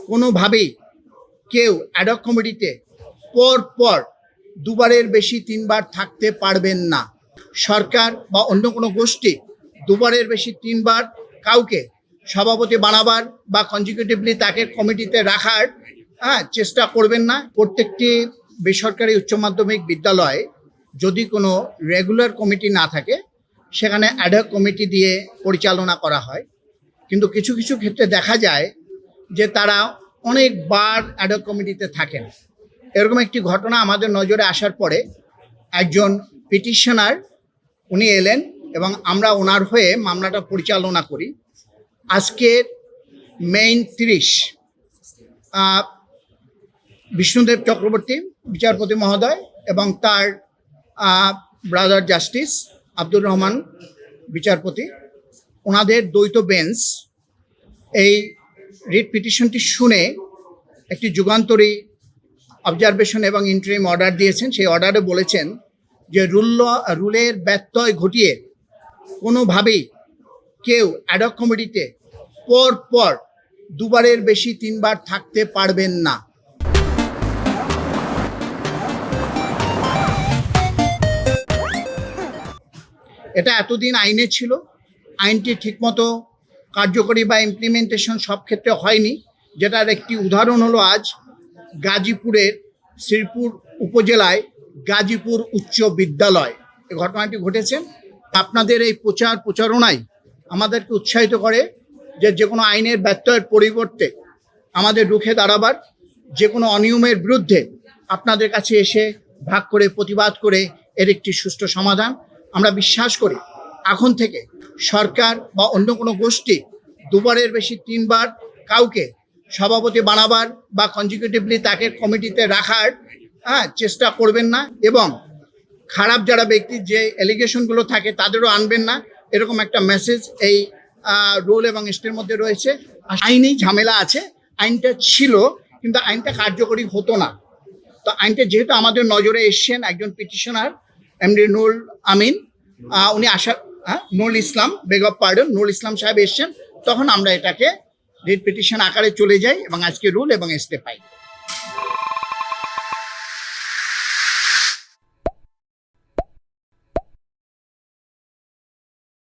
কোনোভাবেই কেউ অ্যাডহক কমিটিতে পর পর দুবারের বেশি 3 বার থাকতে পারবেন না। সরকার বা অন্য কোনো গোষ্ঠী দুবারের বেশি 3 বার কাউকে সভাপতি বানাবার বা কনজিকিউটিভলি তাকে কমিটিতে রাখার চেষ্টা করবেন না। প্রত্যেকটি বেসরকারি উচ্চ মাধ্যমিক বিদ্যালয়ে যদি কোনো রেগুলার কমিটি না থাকে সেখানে অ্যাডহক কমিটি দিয়ে পরিচালনা করা হয়, কিন্তু কিছু কিছু ক্ষেত্রে দেখা যায় যে তারা অনেকবার অ্যাডহক কমিটিতে থাকেন। এরকম একটি ঘটনা আমাদের নজরে আসার পরে একজন পিটিশনার উনি এলেন এবং আমরা ওনার হয়ে মামলাটা পরিচালনা করি। আজকের মেইন 30 বিষ্ণুদেব চক্রবর্তী বিচারপতি মহোদয় এবং তার ব্রাদার জাস্টিস আব্দুর রহমান বিচারপতি, ওনাদের দ্বৈত বেঞ্চ এই রিট পিটিশনটি শুনে একটি যুগান্তরী অবজারভেশন এবং ইন্টারিম অর্ডার দিয়েছেন। সেই অর্ডারে বলেছেন যে রুলের ব্যত্যয় ঘটিয়ে কোনোভাবেই কেউ অ্যাডহক কমিটিতে পর পর দুবারের বেশি 3 বার থাকতে পারবেন না। এটা এতদিন আইনে ছিল, আইনটি ঠিকমতো কার্যকরী বা ইমপ্লিমেন্টেশন সব ক্ষেত্রে হয়নি, যেটার একটি উদাহরণ হলো আজ গাজীপুরের শ্রীপুর উপজেলায় গাজীপুর উচ্চ বিদ্যালয় এই ঘটনাটি ঘটেছে। আপনাদের এই প্রচারণায় আমাদেরকে উৎসাহিত করে যে কোনো আইনের ব্যত্যয়ের পরিবর্তে আমাদের রুখে দাঁড়াবার, যে কোনো অনিয়মের বিরুদ্ধে আপনাদের কাছে এসে ভাগ করে প্রতিবাদ করে এর একটি সুষ্ঠু সমাধান। আমরা বিশ্বাস করি এখন থেকে সরকার বা অন্য কোনো গোষ্ঠী দুবারের বেশি 3 বার কাউকে সভাপতি বানাবার বা কনজিকিউটিভলি তাকে কমিটিতে রাখার চেষ্টা করবেন না, এবং খারাপ যারা ব্যক্তির যে এলিগেশনগুলো থাকে তাদেরও আনবেন না, এরকম একটা মেসেজ এই রুল এবং স্টের মধ্যে রয়েছে। আইনি ঝামেলা আছে, আইনটা ছিল কিন্তু আইনটা কার্যকরী হতো না। তো আইনটা যেহেতু আমাদের নজরে এসছেন, একজন পিটিশনার এমডি নুরুল আমিন উনি নুরুল ইসলাম নুরুল ইসলাম সাহেব এসছেন, তখন আমরা এটাকে রিট পিটিশন আকারে চলে যাই এবং আজকে রুল এবং স্টে পাই।